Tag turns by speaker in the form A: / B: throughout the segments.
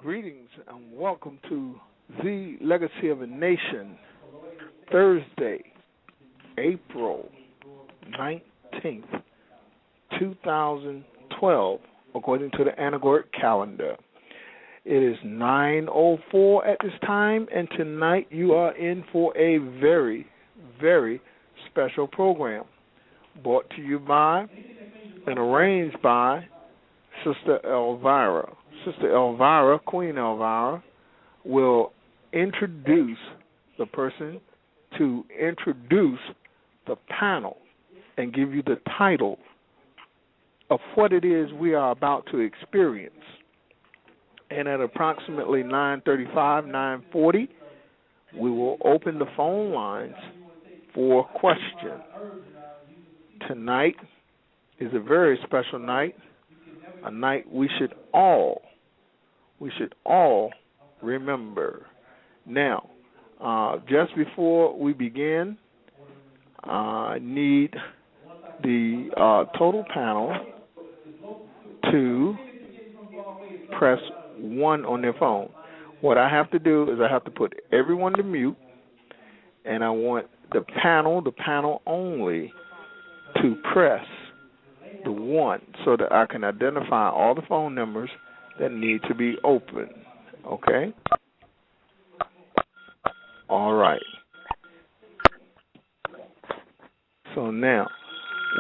A: Greetings and welcome to The Legacy of a Nation, Thursday, April 19th, 2012, according to the Anagoric calendar. It is 9:04 at this time, and tonight you are in for a very, very special program brought to you by and arranged by Sister Elvira. Sister Elvira, Queen Elvira, will introduce the person to introduce the panel and give you the title of what it is we are about to experience. And at approximately 9:35, 9:40, we will open the phone lines for questions. Tonight is a very special night, a night we should all remember. Now, just before we begin, I need the total panel to press 1 on their phone. What I have to do is I have to put everyone to mute, and I want the panel only, to press the 1 so that I can identify all the phone numbers that need to be open. Okay? All right. So now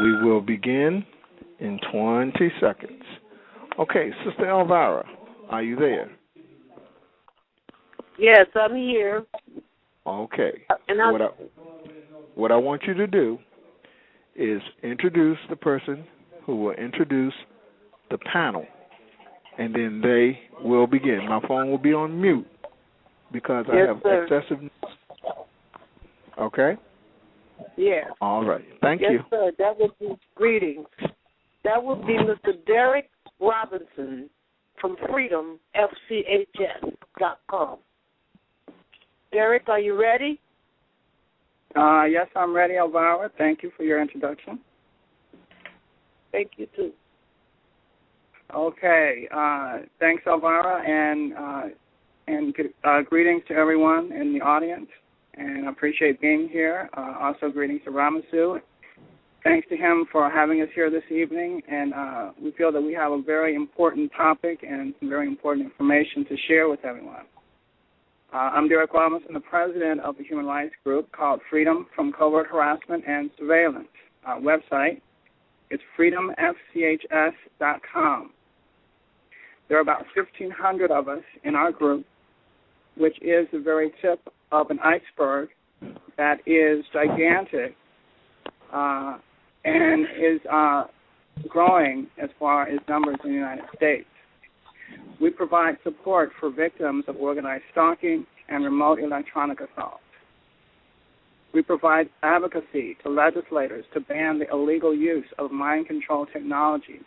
A: we will begin in 20 seconds. Okay, Sister Elvira, are you there?
B: Yes, I'm here.
A: Okay. What I want you to do is introduce the person who will introduce the panel, and then they will begin. My phone will be on mute because I have excessive noise. Okay?
B: Yes.
A: All right. Thank you.
B: Yes, sir. That would be greetings. That would be Mr. Derek Robinson from FFCHS.com. Derek, are you ready?
C: Yes, I'm ready, Elvira. Thank you for your introduction.
B: Thank you, too.
C: Okay. Thanks, Elvira, and greetings to everyone in the audience. And I appreciate being here. Also, greetings to Ramasu. Thanks to him for having us here this evening. And we feel that we have a very important topic and some very important information to share with everyone. I'm Derek Robinson, the president of the human rights group called Freedom from Covert Harassment and Surveillance. Our website is freedomfchs.com. There are about 1,500 of us in our group, which is the very tip of an iceberg that is gigantic and is growing as far as numbers in the United States. We provide support for victims of organized stalking and remote electronic assault. We provide advocacy to legislators to ban the illegal use of mind control technologies.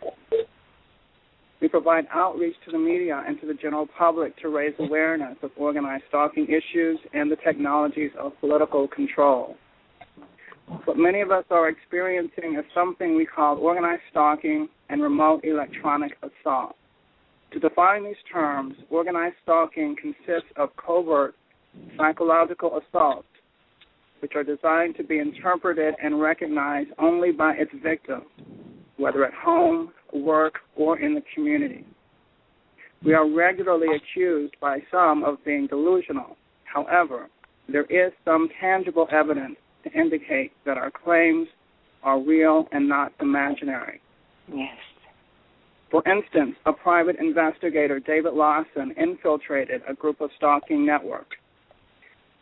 C: We provide outreach to the media and to the general public to raise awareness of organized stalking issues and the technologies of political control. What many of us are experiencing is something we call organized stalking and remote electronic assault. To define these terms, organized stalking consists of covert psychological assaults, which are designed to be interpreted and recognized only by its victim, whether at home, work, or in the community. We are regularly accused by some of being delusional. However, there is some tangible evidence to indicate that our claims are real and not imaginary.
D: Yes.
C: For instance, a private investigator, David Lawson, infiltrated a group of stalking networks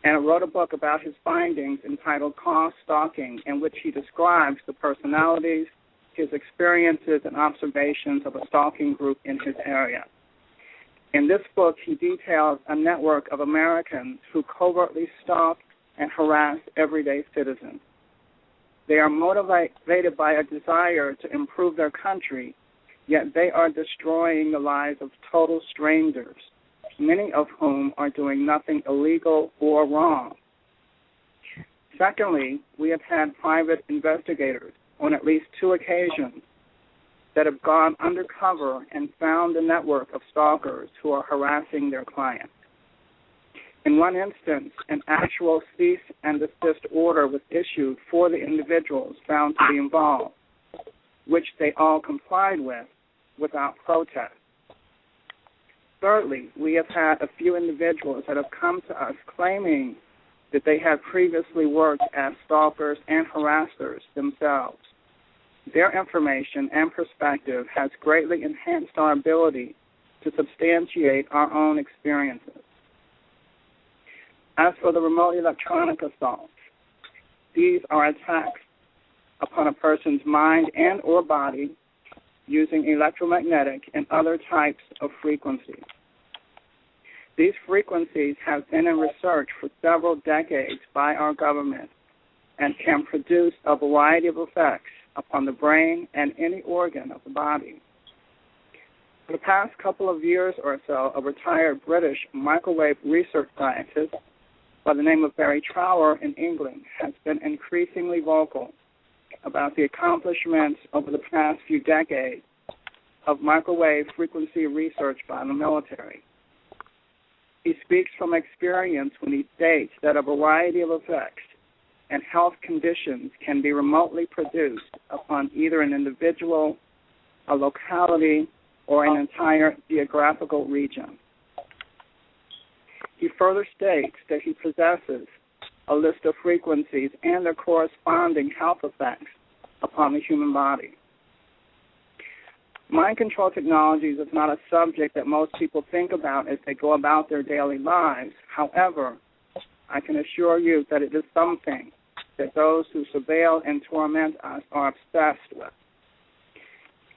C: and wrote a book about his findings entitled Cause Stalking, in which he describes the personalities, his experiences, and observations of a stalking group in his area. In this book, he details a network of Americans who covertly stalk and harass everyday citizens. They are motivated by a desire to improve their country, yet they are destroying the lives of total strangers, many of whom are doing nothing illegal or wrong. Secondly, we have had private investigators on at least 2 occasions that have gone undercover and found a network of stalkers who are harassing their clients. In one instance, an actual cease and desist order was issued for the individuals found to be involved, which they all complied with without protest. Thirdly, we have had a few individuals that have come to us claiming that they have previously worked as stalkers and harassers themselves. Their information and perspective has greatly enhanced our ability to substantiate our own experiences. As for the remote electronic assaults, these are attacks upon a person's mind and or body using electromagnetic and other types of frequencies. These frequencies have been in research for several decades by our government and can produce a variety of effects upon the brain and any organ of the body. For the past couple of years or so, a retired British microwave research scientist by the name of Barry Trower in England has been increasingly vocal about the accomplishments over the past few decades of microwave frequency research by the military. He speaks from experience when he states that a variety of effects and health conditions can be remotely produced upon either an individual, a locality, or an entire geographical region. He further states that he possesses a list of frequencies and their corresponding health effects upon the human body. Mind control technologies is not a subject that most people think about as they go about their daily lives. However, I can assure you that it is something that those who surveil and torment us are obsessed with.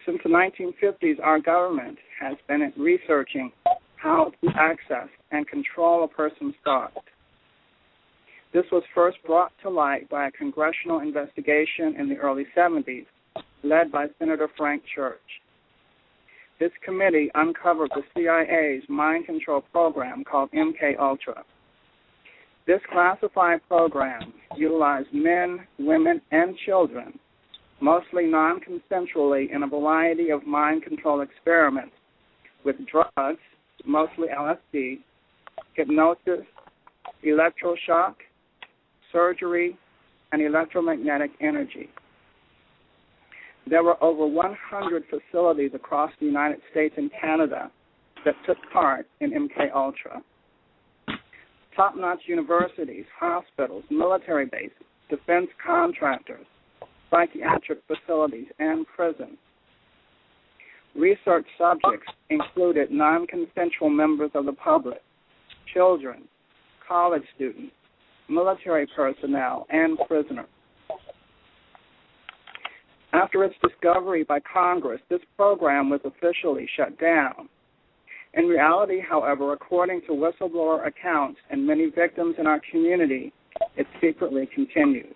C: Since the 1950s, our government has been researching how to access and control a person's thoughts. This was first brought to light by a congressional investigation in the early 70s, led by Senator Frank Church. This committee uncovered the CIA's mind control program called MKUltra. This classified program utilized men, women, and children, mostly non-consensually, in a variety of mind control experiments with drugs, mostly LSD, hypnosis, electroshock, surgery, and electromagnetic energy. There were over 100 facilities across the United States and Canada that took part in MKUltra. Top-notch universities, hospitals, military bases, defense contractors, psychiatric facilities, and prisons. Research subjects included non-consensual members of the public, children, college students, military personnel, and prisoners. After its discovery by Congress, this program was officially shut down. In reality, however, according to whistleblower accounts and many victims in our community, it secretly continues.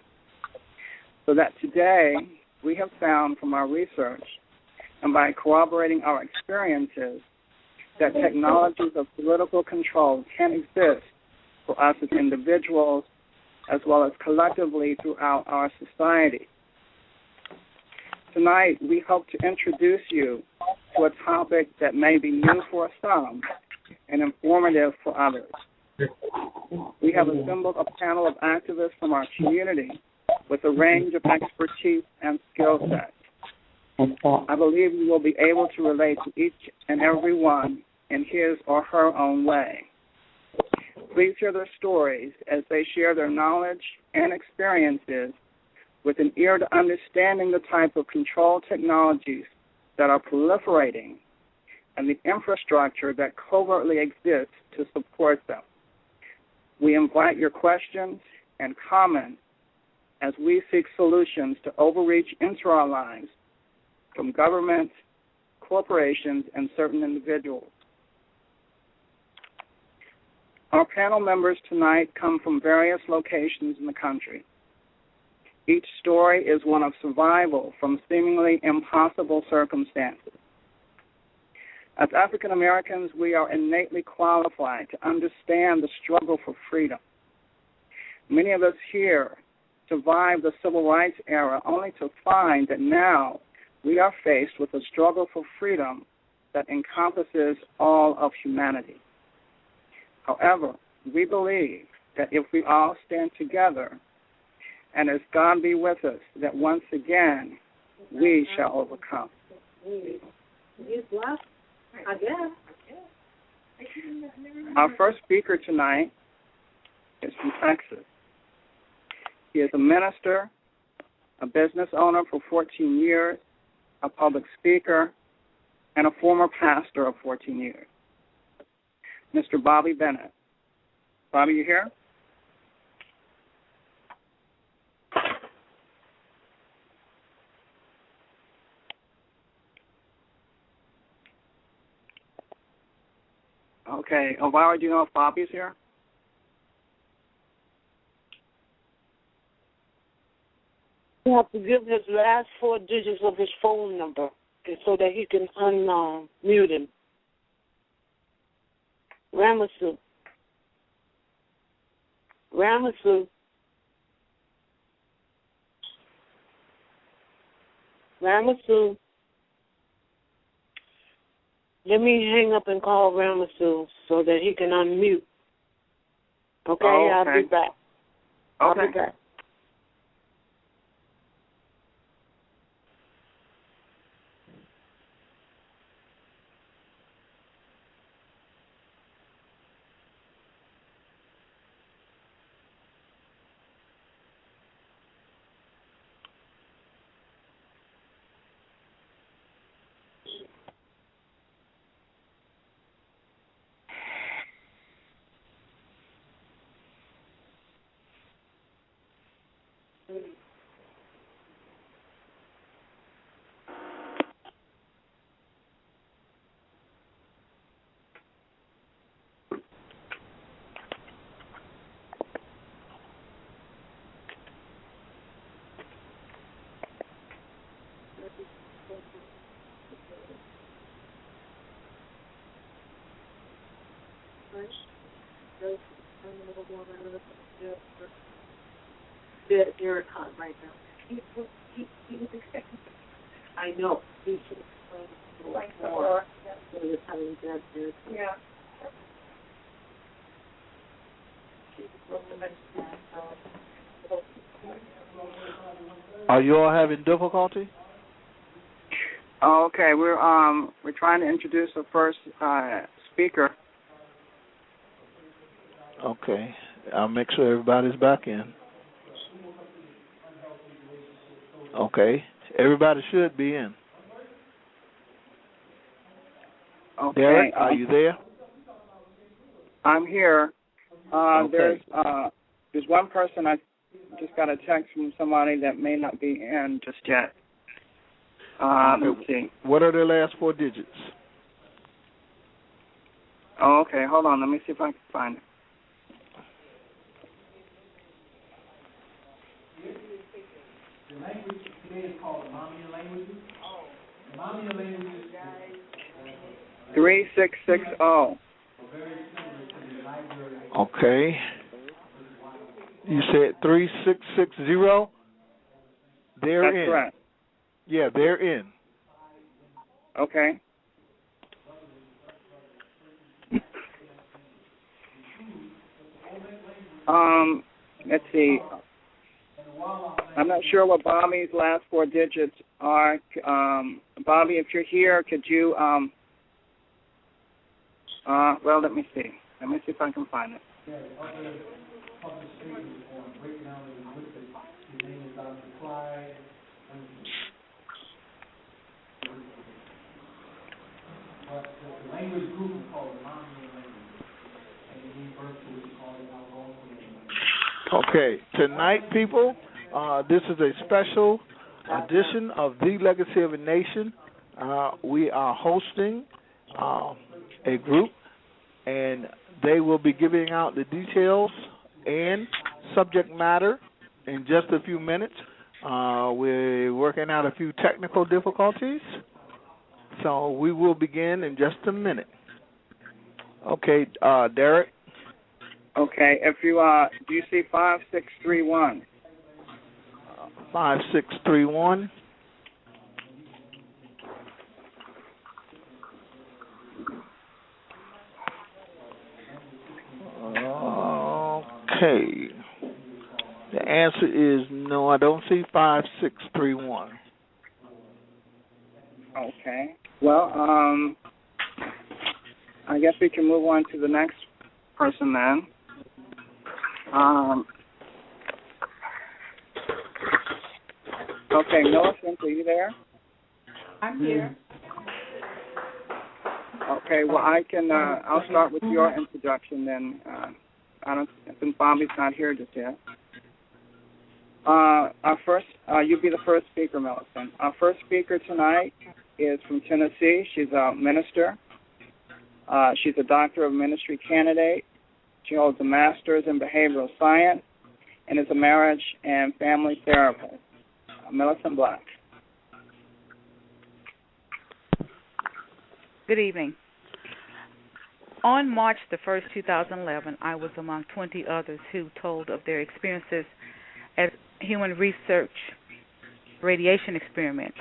C: So that today, we have found from our research and by corroborating our experiences that technologies of political control can exist for us as individuals as well as collectively throughout our society. Tonight, we hope to introduce you to a topic that may be new for some and informative for others. We have assembled a panel of activists from our community with a range of expertise and skill sets. I believe you will be able to relate to each and every one in his or her own way. Please hear their stories as they share their knowledge and experiences with an ear to understanding the type of control technologies that are proliferating and the infrastructure that covertly exists to support them. We invite your questions and comments as we seek solutions to overreach into our lives from governments, corporations, and certain individuals. Our panel members tonight come from various locations in the country. Each story is one of survival from seemingly impossible circumstances. As African Americans, we are innately qualified to understand the struggle for freedom. Many of us here survived the civil rights era only to find that now we are faced with a struggle for freedom that encompasses all of humanity. However, we believe that if we all stand together and as God be with us, that once again we shall overcome. Our first speaker tonight is from Texas. He is a minister, a business owner for 14 years, a public speaker, and a former pastor of 14 years. Mr. Bobby Bennett. Bobby, you here? Okay. Elvira, do you know if Bobby's here?
B: You have to give his last 4 digits of his phone number so that he can unmute him. Ramasu. Ramasu. Ramasu. Let me hang up and call Ramasu so that he can unmute. Okay,
C: oh, okay.
B: I'll be back. I'll be back.
D: They're hot right now. He was expecting. I know. He should explain like more. Yeah.
A: Are you all having difficulty?
C: Oh, okay, we're trying to introduce the first speaker.
A: Okay, I'll make sure everybody's back in. Okay, everybody should be in.
C: Okay,
A: Derek, are you there?
C: I'm here.
A: Okay.
C: There's one person I just got a text from somebody that may not be in just yet. Let's see.
A: What are their last 4 digits?
C: Oh, okay. Hold on. Let me see if I can find it.
E: The language today is called Mamiya languages. Mamiya languages.
C: 3660.
A: Okay. You said 3660? They're
C: That's
A: in.
C: correct.
A: Yeah, they're in.
C: Okay. Let's see. I'm not sure what Bobby's last four digits are. Bobby, if you're here, could you, well, let me see. Let me see if I can find it.
E: Yeah, other public statements on breakdown of the linguistics. His name is Dr. Clyde. But the language group is called the Mommy language. And it gave birth to what we call it alcohol.
A: Okay, tonight, people, this is a special edition of The Legacy of a Nation. We are hosting a group, and they will be giving out the details and subject matter in just a few minutes. We're working out a few technical difficulties, so we will begin in just a minute. Okay, Derek?
C: Okay, if you, do you see 5631?
A: 5631. Okay. The answer is no, I don't see 5631.
C: Okay. Well, I guess we can move on to the next person then. Okay, Millicent, are you there?
F: I'm here.
C: Okay, well, I'll start with your introduction then. Since Bobby's not here just yet. You'll be the first speaker, Millicent. Our first speaker tonight is from Tennessee. She's a minister. She's a Doctor of Ministry candidate. She holds a master's in behavioral science and is a marriage and family therapist. Millicent Black.
F: Good evening. On March the 1st, 2011, I was among 20 others who told of their experiences as human research radiation experiments.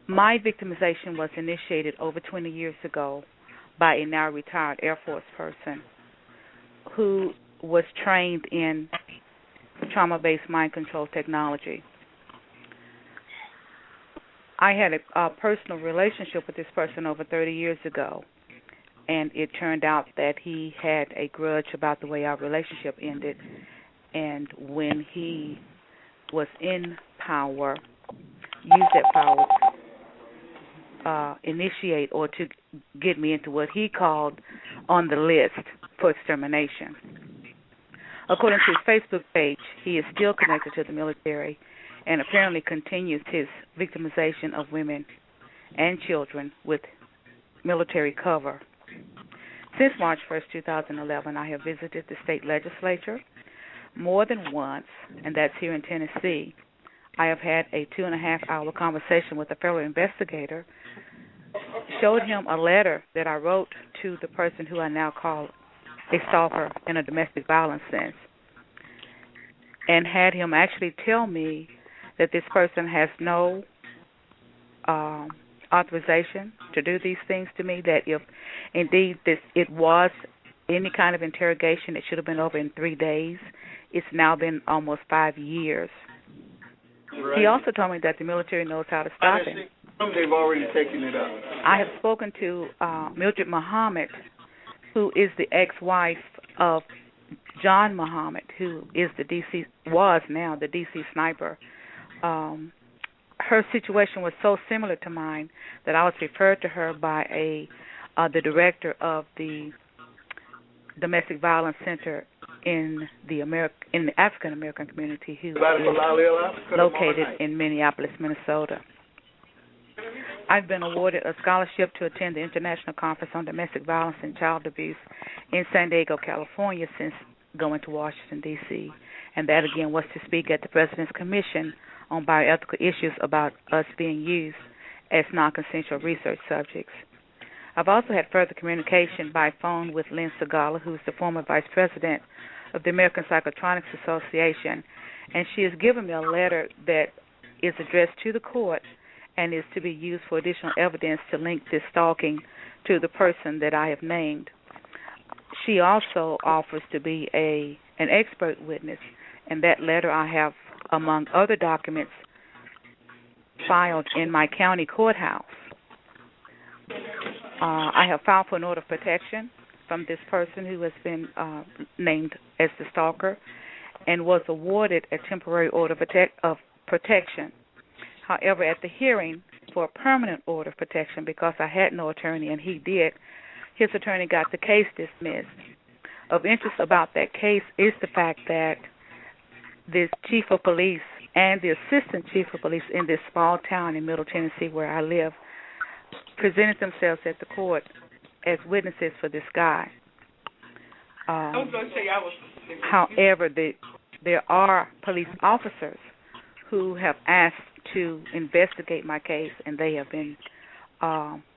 F: My victimization was initiated over 20 years ago by a now retired Air Force person who was trained in trauma-based mind control technology. I had a personal relationship with this person over 30 years ago, and it turned out that he had a grudge about the way our relationship ended, and when he was in power, used that power to initiate or to get me into what he called on the list for extermination. According to his Facebook page, he is still connected to the military and apparently continues his victimization of women and children with military cover. Since March 1st, 2011, I have visited the state legislature more than once, and that's here in Tennessee. I have had a 2.5-hour conversation with a fellow investigator, showed him a letter that I wrote to the person who I now call a stalker in a domestic violence sense, and had him actually tell me that this person has no authorization to do these things to me, that if indeed it was any kind of interrogation, it should have been over in 3 days. It's now been almost 5 years. Right. He also told me that the military knows how to stop him.
A: They've already taken it up.
F: I have spoken to Mildred Muhammad, who is the ex-wife of John Muhammad, who is was now the D.C. sniper. Her situation was so similar to mine that I was referred to her by the director of the Domestic Violence Center in the African American community, who is located in Minneapolis, Minnesota. I've been awarded a scholarship to attend the International Conference on Domestic Violence and Child Abuse in San Diego, California, since going to Washington, D.C., and that, again, was to speak at the President's Commission on Bioethical Issues about us being used as non-consensual research subjects. I've also had further communication by phone with Lynn Segala, who is the former Vice President of the American Psychotronics Association, and she has given me a letter that is addressed to the court and is to be used for additional evidence to link this stalking to the person that I have named. she also offers to be an expert witness, and that letter I have, among other documents, filed in my county courthouse. I have filed for an order of protection from this person who has been named as the stalker and was awarded a temporary order of protection. However, at the hearing for a permanent order of protection, because I had no attorney and he did, his attorney got the case dismissed. Of interest about that case is the fact that the chief of police and the assistant chief of police in this small town in Middle Tennessee where I live presented themselves at the court as witnesses for this guy. However, there are police officers who have asked to investigate my case, and they have been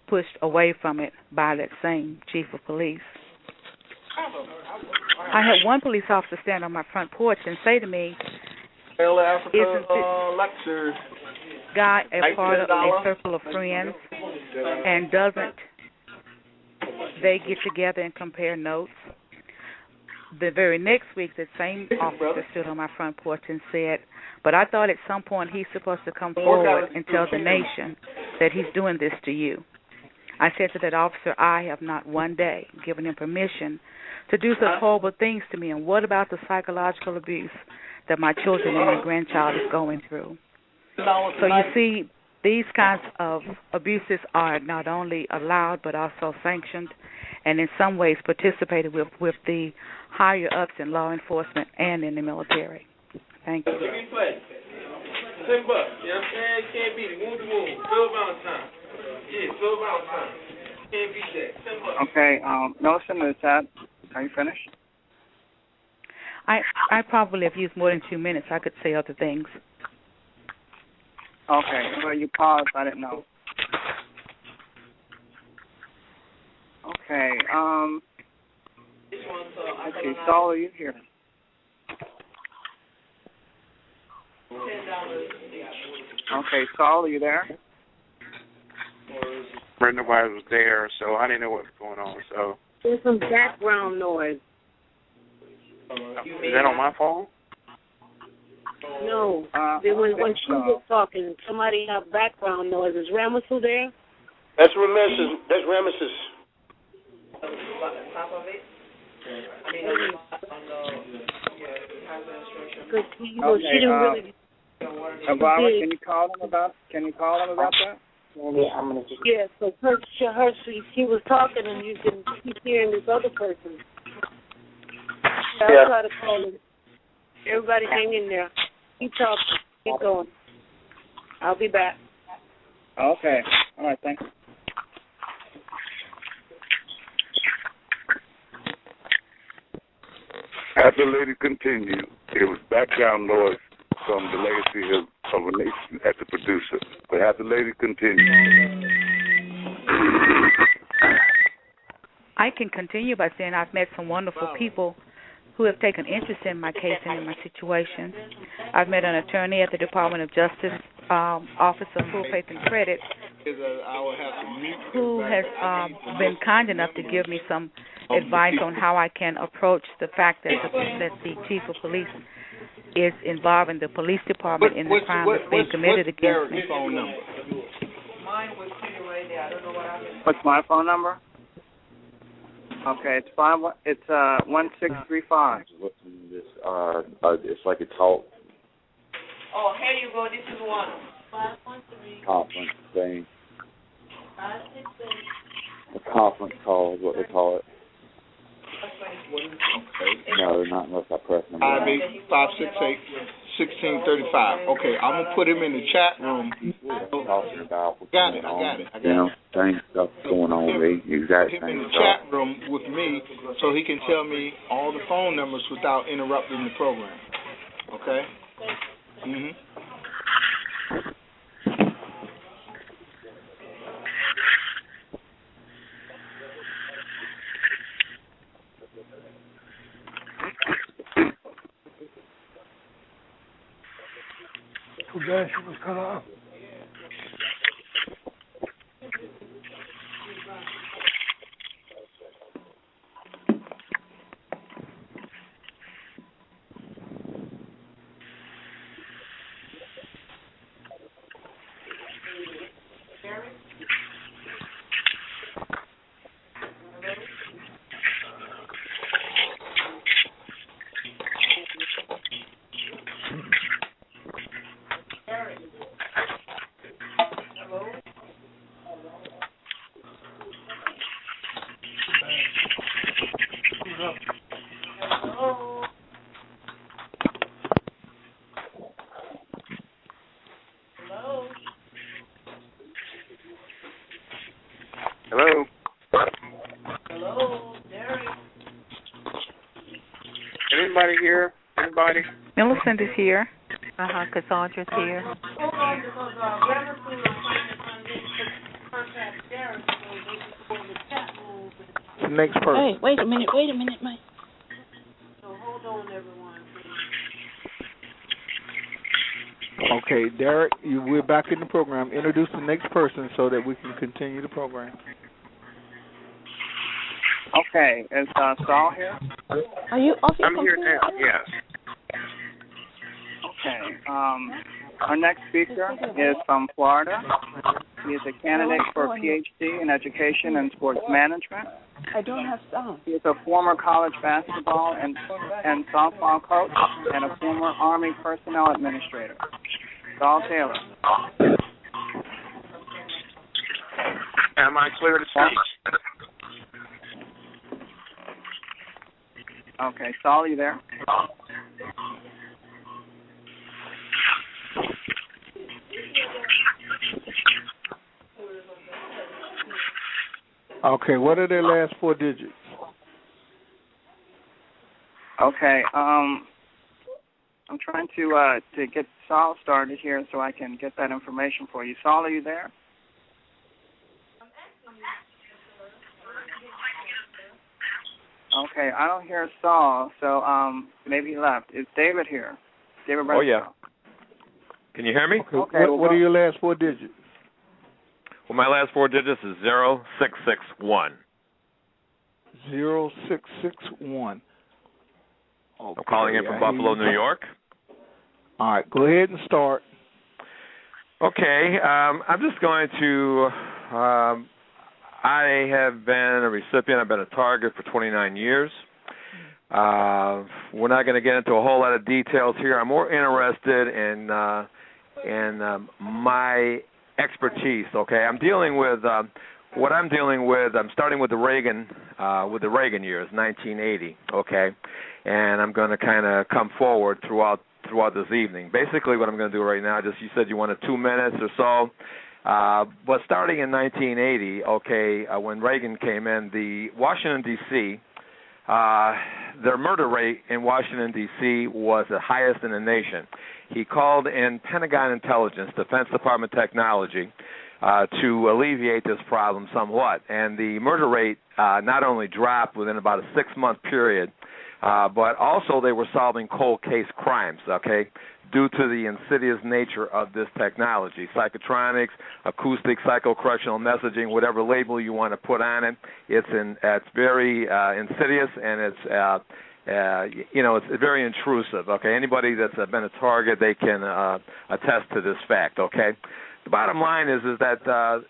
F: pushed away from it by that same chief of police. I had one police officer stand on my front porch and say to me, "Isn't this guy a part of a circle of friends, and doesn't they get together and compare notes?" The very next week, the same officer stood on my front porch and said, "But I thought at some point he's supposed to come forward and tell the nation that he's doing this to you." I said to that officer, "I have not one day given him permission to do such horrible things to me, and what about the psychological abuse that my children and my grandchild is going through?" So you see, these kinds of abuses are not only allowed but also sanctioned and in some ways participated with the higher-ups in law enforcement and in the military. Thank you.
G: $10, you know what I'm saying? Can't beat it. Wound to wound. Phil Valentine. Yeah, Phil Valentine. Can't beat that. $10.
C: Okay, Nelson, is that, are you finished?
F: I probably have used more than 2 minutes. I could say other things.
C: Okay, well, you paused. I didn't know. Okay, let's see, Saul, are you here? Okay, Saul, are you there?
H: Nobody was there, so I didn't know what was going on. So
B: There's some background noise.
H: Is that on my phone?
B: No. When she was talking, somebody had background noise. Is Ramos still there?
G: That's Ramesses. That's Ramesses.
B: Because she didn't really.
C: Obama, can you call them about that?
B: Yeah, so she was talking, and you can keep hearing this other person. I'll try to call him. Everybody hang in there. Keep talking. Keep going. I'll be back.
C: Okay. All right, thanks.
I: As the lady continued, it was background noise from the legacy of a nation as a producer. But as the lady continued.
F: I can continue by saying I've met some wonderful people who have taken interest in my case and in my situation. I've met an attorney at the Department of Justice, Office of Full Faith and Credit, who has been kind enough to give me some advice on how I can approach the fact that the chief of police is involving the police department in the crime that's being committed against me.
A: Phone number?
C: What's my phone number? Okay, it's 1635.
J: It's like a talk.
D: Oh, here you go. This is one. 513.
J: Conference thing.
D: 568.
J: A conference call is what they call it. No, not unless I press number.
A: 568-568-1635. Okay, I'm gonna put him in the chat room.
J: Talking about what's
A: Got
J: going
A: it. I
J: on.
A: got it.
J: You know, same stuff going on with me. Exact
A: Put him in
J: same
A: the
J: stuff.
A: chat room with me so he can tell me all the phone numbers without interrupting the program. Okay? Mhm.
E: She was cut off.
H: here? Anybody?
F: Millicent is here.
K: Cassandra's here.
B: Hold on, because Reverend contact Derek so they can go in the chat room.
A: The next person.
K: Hey, wait a minute, Mike.
B: So hold on, everyone.
A: Okay, Derek, we're back in the program. Introduce the next person so that we can continue the program.
C: Okay, is Saul here?
K: Are you off your
H: I'm here now, yes.
C: Okay, our next speaker is from Florida. He is a candidate for a PhD in education and sports management.
K: I don't have sound.
C: He is a former college basketball and softball coach and a former Army personnel administrator. Saul Taylor.
H: Am I clear to speak?
C: Okay, Saul, are you there?
A: Okay, what are their last four digits?
C: Okay, I'm trying to get Saul started here so I can get that information for you. Saul, are you there? Okay, I don't hear Saul, so maybe he left. Is David here? David Brent.
L: Oh, yeah. Can you hear me?
A: Okay, what are your last four digits?
L: Well, my last four digits is 0661.
A: 0661. Okay,
L: I'm calling in from Buffalo, New York.
A: All right, go ahead and start.
L: Okay, I'm just going to, I have been a recipient, I've been a target for 29 years. We're not going to get into a whole lot of details here. I'm more interested in my expertise, okay? I'm dealing with, what I'm dealing with, I'm starting with the Reagan years, 1980, okay? And I'm going to kind of come forward throughout this evening. Basically what I'm going to do right now, just you said you wanted 2 minutes or so, but starting in 1980, okay, when Reagan came in, the Washington, D.C., their murder rate in Washington, D.C. was the highest in the nation. He called in Pentagon Intelligence, Defense Department Technology, to alleviate this problem somewhat. And the murder rate not only dropped within about a 6-month period, but also they were solving cold case crimes, okay, due to the insidious nature of this technology. Psychotronics, acoustic, psychocorrectional messaging, whatever label you want to put on it, it's very insidious, and it's very intrusive, okay? Anybody that's been a target, they can attest to this fact, okay? The bottom line is that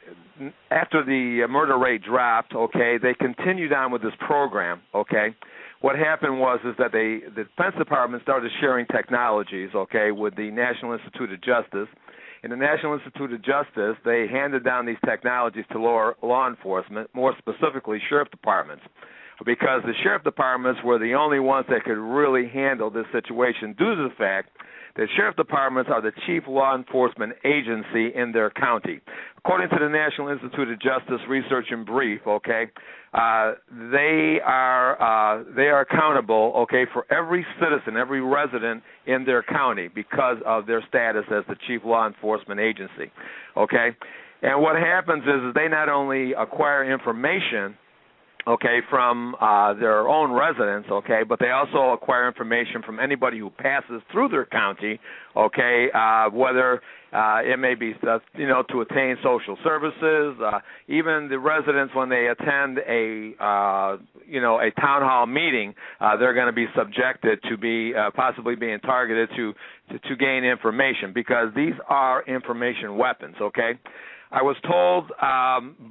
L: after the murder rate dropped, okay, they continued on with this program, okay? What happened was that the Defense Department started sharing technologies, okay, with the National Institute of Justice. In the National Institute of Justice, they handed down these technologies to law enforcement, more specifically sheriff departments, because the sheriff departments were the only ones that could really handle this situation due to the fact that sheriff departments are the chief law enforcement agency in their county. According to the National Institute of Justice Research and Brief, okay, they are accountable, okay, for every citizen, every resident in their county because of their status as the chief law enforcement agency, okay. And what happens is they not only acquire information, okay, from their own residents, okay, but they also acquire information from anybody who passes through their county, okay, whether it may be, to attain social services, even the residents when they attend a town hall meeting, they're going to be subjected to be possibly being targeted to gain information because these are information weapons, okay. I was told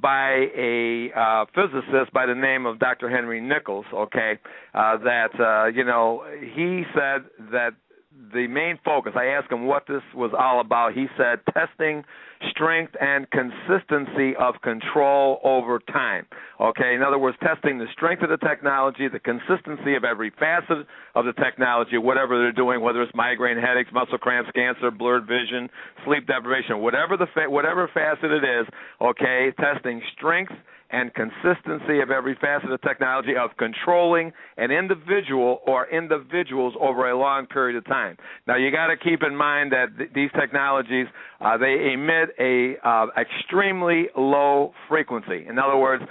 L: by a physicist by the name of Dr. Henry Nichols, okay, that, he said that the main focus, I asked him what this was all about. He said testing strength and consistency of control over time. Okay, in other words, testing the strength of the technology, the consistency of every facet of the technology, whatever they're doing, whether it's migraine, headaches, muscle cramps, cancer, blurred vision, sleep deprivation, whatever facet it is, okay, testing strength and consistency of every facet of technology of controlling an individual or individuals over a long period of time. Now, you got to keep in mind that these technologies, they emit a extremely low frequency. In other words,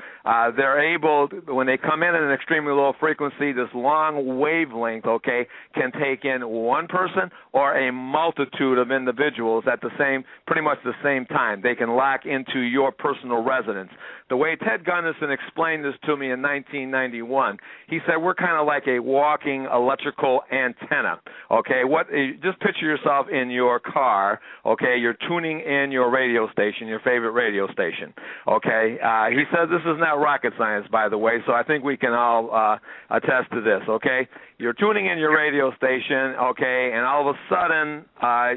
L: they're able, when they come in at an extremely low frequency, this long wavelength, okay, can take in one person or a multitude of individuals at the same, pretty much the same time. They can lock into your personal residence. The way Ted Gunderson explained this to me in 1991, he said we're kind of like a walking electrical antenna. Okay, just picture yourself in your car. Okay, you're tuning in your radio station, your favorite radio station. Okay, he says this is not rocket science, by the way, so I think we can all attest to this. Okay, you're tuning in your radio station. Okay, and all of a sudden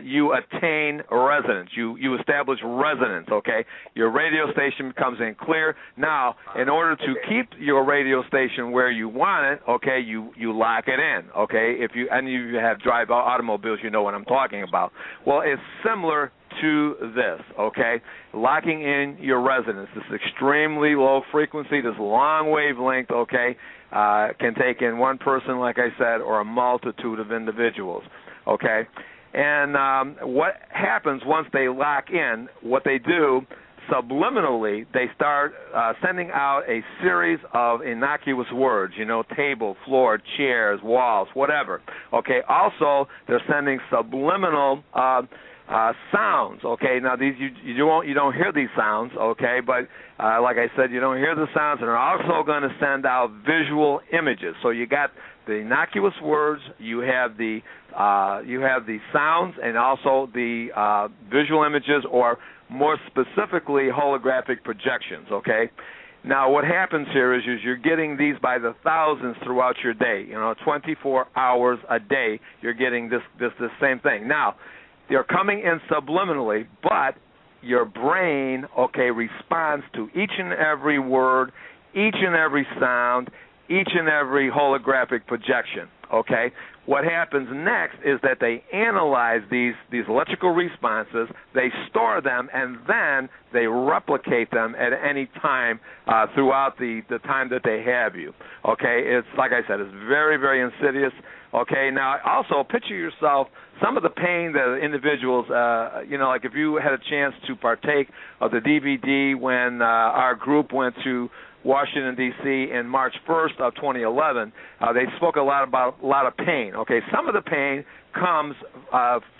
L: you attain resonance. You establish resonance. Okay, your radio station comes in clear. Now, in order to keep your radio station where you want it, okay, you lock it in, okay? If you have drive automobiles, you know what I'm talking about. Well, it's similar to this, okay? Locking in your resonance, this extremely low frequency, this long wavelength, okay, can take in one person, like I said, or a multitude of individuals, okay? And what happens once they lock in, what they do subliminally, they start sending out a series of innocuous words, table, floor, chairs, walls, whatever. Okay. Also, they're sending subliminal sounds. Okay. Now these you don't hear these sounds. Okay, but like I said, you don't hear the sounds, and they're also going to send out visual images. So you got the innocuous words, you have the sounds, and also the visual images, or more specifically, holographic projections, okay? Now, what happens here is you're getting these by the thousands throughout your day. 24 hours a day, you're getting this same thing. Now, they're coming in subliminally, but your brain, okay, responds to each and every word, each and every sound, each and every holographic projection, okay? What happens next is that they analyze these electrical responses, they store them, and then they replicate them at any time throughout the time that they have you. Okay, it's like I said, it's very, very insidious. Okay, now also picture yourself some of the pain that individuals, like if you had a chance to partake of the DVD when our group went to Washington, D.C. in March 1st of 2011, they spoke a lot about a lot of pain. Okay, some of the pain comes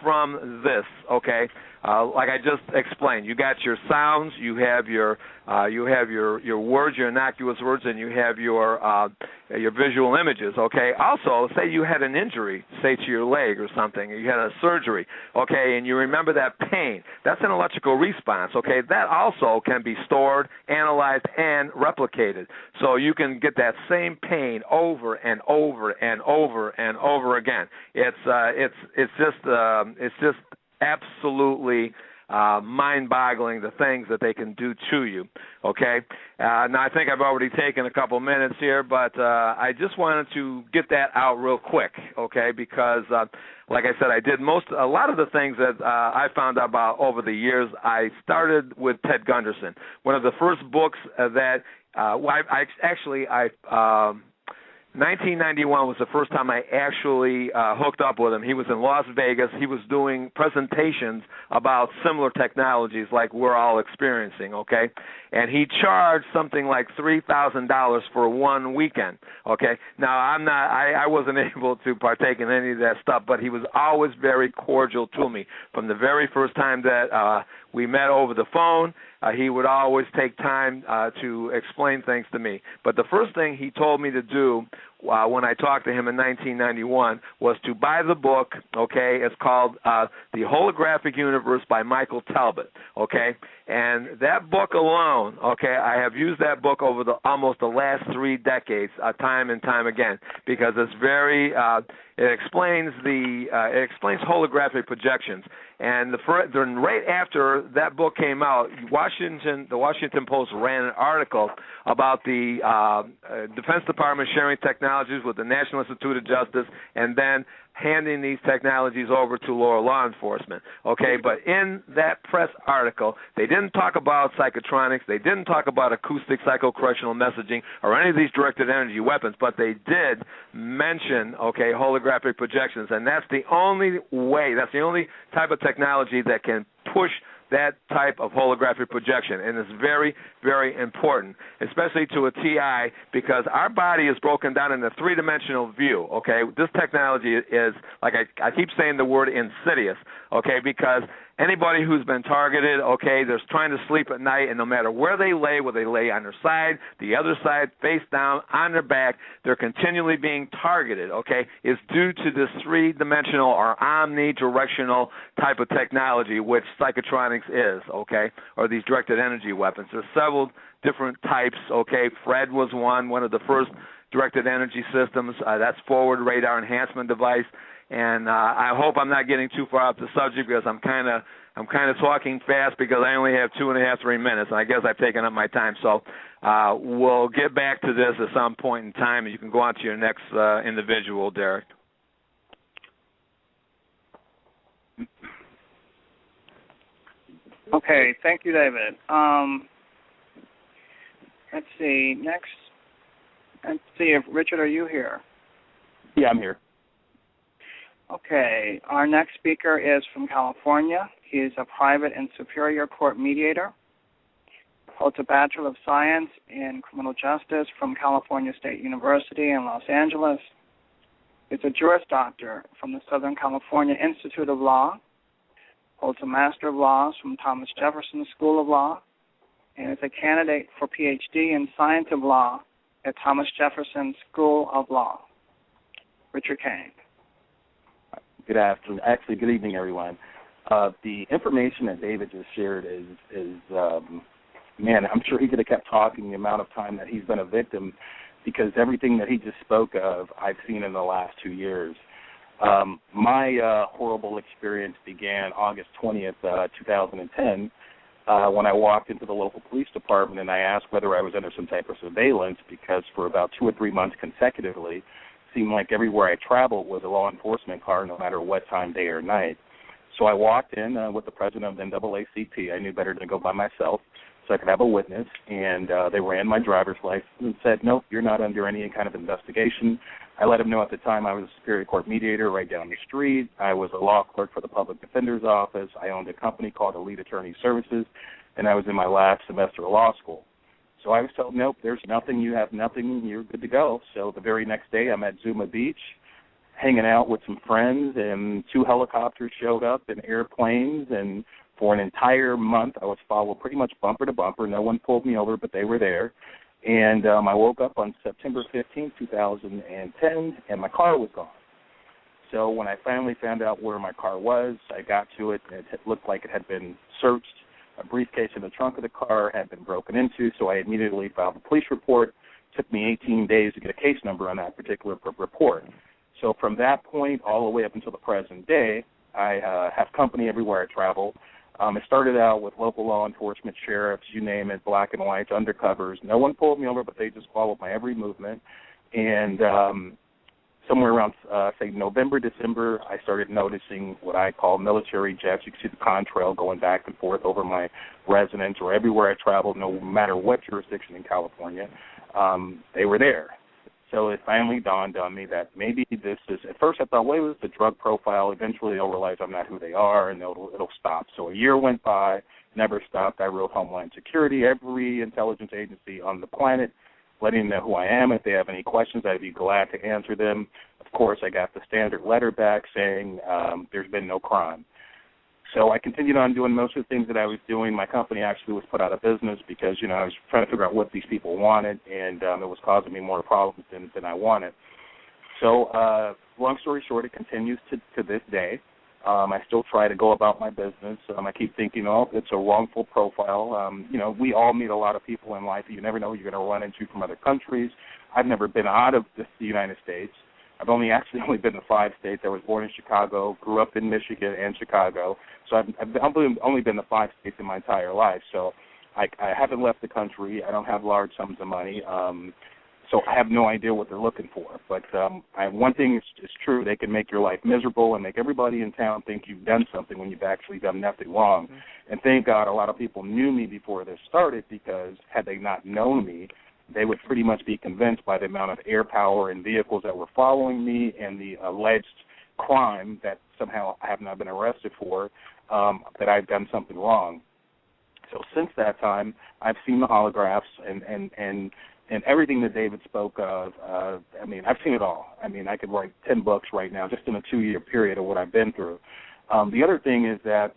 L: from this. Okay, like I just explained, you got your sounds, you have your words, your innocuous words, and you have your visual images. Okay. Also, say you had an injury, say to your leg or something, you had a surgery. Okay, and you remember that pain. That's an electrical response. Okay, that also can be stored, analyzed, and replicated. So you can get that same pain over and over and over and over again. It's just absolutely mind-boggling, the things that they can do to you, okay? Now, I think I've already taken a couple minutes here, but I just wanted to get that out real quick, okay, because, like I said, I did a lot of the things that I found out about over the years. I started with Ted Gunderson. One of the first books that, 1991 was the first time I actually hooked up with him. He was in Las Vegas. He was doing presentations about similar technologies like we're all experiencing, okay? And he charged something like $3,000 for one weekend, okay? Now, I wasn't able to partake in any of that stuff, but he was always very cordial to me. From the very first time that we met over the phone, he would always take time to explain things to me. But the first thing he told me to do when I talked to him in 1991 was to buy the book, okay? It's called The Holographic Universe by Michael Talbot, okay? And that book alone, okay, I have used that book over almost the last 3 decades, time and time again, because it's very, it explains holographic projections. And right after that book came out, the Washington Post ran an article about the Defense Department sharing technologies with the National Institute of Justice, and then handing these technologies over to lower law enforcement, okay? But in that press article, they didn't talk about psychotronics, they didn't talk about acoustic psychocorrectional messaging or any of these directed energy weapons, but they did mention, okay, holographic projections, and that's the only way, that's the only type of technology that can push that type of holographic projection, and it's very, very important, especially to a TI, because our body is broken down in a three-dimensional view, okay? This technology is, like I keep saying the word insidious, okay, because anybody who's been targeted, okay, they're trying to sleep at night, and no matter where they lay, whether they lay on their side, the other side, face down, on their back, they're continually being targeted, okay, is due to this three-dimensional or omnidirectional type of technology, which psychotronics is, okay, or these directed energy weapons. There's several different types, okay. FRED was one of the first directed energy systems. That's forward radar enhancement device. And I hope I'm not getting too far off the subject because I'm kind of talking fast because I only have 2.5, 3 minutes, and I guess I've taken up my time. So we'll get back to this at some point in time, and you can go on to your next individual, Derek.
C: Okay, thank you, David. Let's see. Next, let's see if Richard, are you here?
M: Yeah, I'm here.
C: Okay, our next speaker is from California. He is a private and superior court mediator, holds a Bachelor of Science in Criminal Justice from California State University in Los Angeles. He's a Juris Doctor from the Southern California Institute of Law, holds a Master of Laws from Thomas Jefferson School of Law, and is a candidate for PhD in Science of Law at Thomas Jefferson School of Law. Richard Kane.
M: Good afternoon. Actually, good evening, everyone. The information that David just shared is man, I'm sure he could have kept talking the amount of time that he's been a victim, because everything that he just spoke of, I've seen in the last 2 years. My horrible experience began August 20th, 2010, when I walked into the local police department and I asked whether I was under some type of surveillance, because for about 2 or 3 months consecutively, seemed like everywhere I traveled was a law enforcement car, no matter what time, day or night. So I walked in with the president of the NAACP. I knew better than to go by myself so I could have a witness, and they ran my driver's license and said, nope, you're not under any kind of investigation. I let them know at the time I was a Superior Court mediator right down the street. I was a law clerk for the Public Defender's Office. I owned a company called Elite Attorney Services, and I was in my last semester of law school. So I was told, nope, there's nothing, you have nothing, you're good to go. So the very next day I'm at Zuma Beach hanging out with some friends, and 2 helicopters showed up and airplanes, and for an entire month I was followed pretty much bumper to bumper. No one pulled me over, but they were there. And I woke up on September 15, 2010, and my car was gone. So when I finally found out where my car was, I got to it, and it looked like it had been searched. A briefcase in the trunk of the car had been broken into, so I immediately filed a police report. It took me 18 days to get a case number on that particular report. So from that point all the way up until the present day, I have company everywhere I travel. It started out with local law enforcement, sheriffs, you name it, black and whites, undercovers. No one pulled me over, but they just followed my every movement. And somewhere around, say, November, December, I started noticing what I call military jets. You can see the contrail going back and forth over my residence or everywhere I traveled, no matter what jurisdiction in California. They were there. So it finally dawned on me that maybe this is, at first I thought, well, it was the drug profile. Eventually they'll realize I'm not who they are, and it'll stop. So a year went by, never stopped. I wrote Homeland Security, every intelligence agency on the planet, letting them know who I am. If they have any questions, I'd be glad to answer them. Of course, I got the standard letter back saying there's been no crime. So I continued on doing most of the things that I was doing. My company actually was put out of business because, I was trying to figure out what these people wanted, and it was causing me more problems than I wanted. So long story short, it continues to this day. I still try to go about my business. I keep thinking, it's a wrongful profile. We all meet a lot of people in life that you never know who you're going to run into from other countries. I've never been out of the United States. I've only been to 5 states. I was born in Chicago, grew up in Michigan and Chicago. So I've only been to 5 states in my entire life. So I haven't left the country. I don't have large sums of money. So I have no idea what they're looking for. But one thing is true. They can make your life miserable and make everybody in town think you've done something when you've actually done nothing wrong. Mm-hmm. And thank God a lot of people knew me before this started, because had they not known me, they would pretty much be convinced by the amount of air power and vehicles that were following me and the alleged crime that somehow I have not been arrested for, that I've done something wrong. So since that time, I've seen the holographs and everything that David spoke of. I mean, I've seen it all. I mean, I could write 10 books right now just in a 2-year period of what I've been through. The other thing is that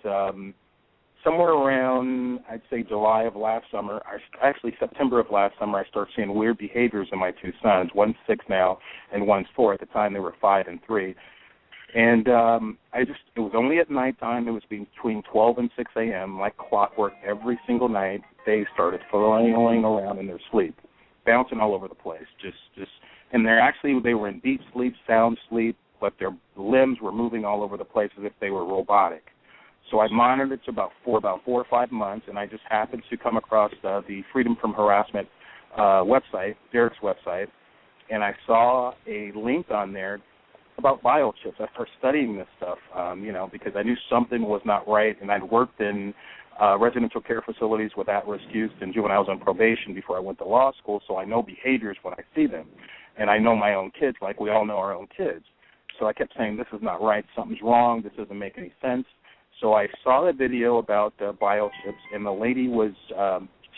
M: somewhere around, I'd say July of last summer, actually September of last summer, I started seeing weird behaviors in my 2 sons. One's 6 now and one's 4. At the time, they were 5 and 3. And it was only at nighttime. It was between 12 and 6 a.m., like clockwork. Every single night, they started flailing around in their sleep, bouncing all over the place. And they were in deep sleep, sound sleep, but their limbs were moving all over the place as if they were robotic. So I monitored it for about 4 or 5 months, and I just happened to come across the Freedom from Harassment website, Derek's website, and I saw a link on there about biochips. I started studying this stuff, because I knew something was not right, and I'd worked in residential care facilities with at-risk youth and juveniles on probation before I went to law school, so I know behaviors when I see them. And I know my own kids like we all know our own kids. So I kept saying, this is not right, something's wrong, this doesn't make any sense. So I saw the video about biochips, and the lady was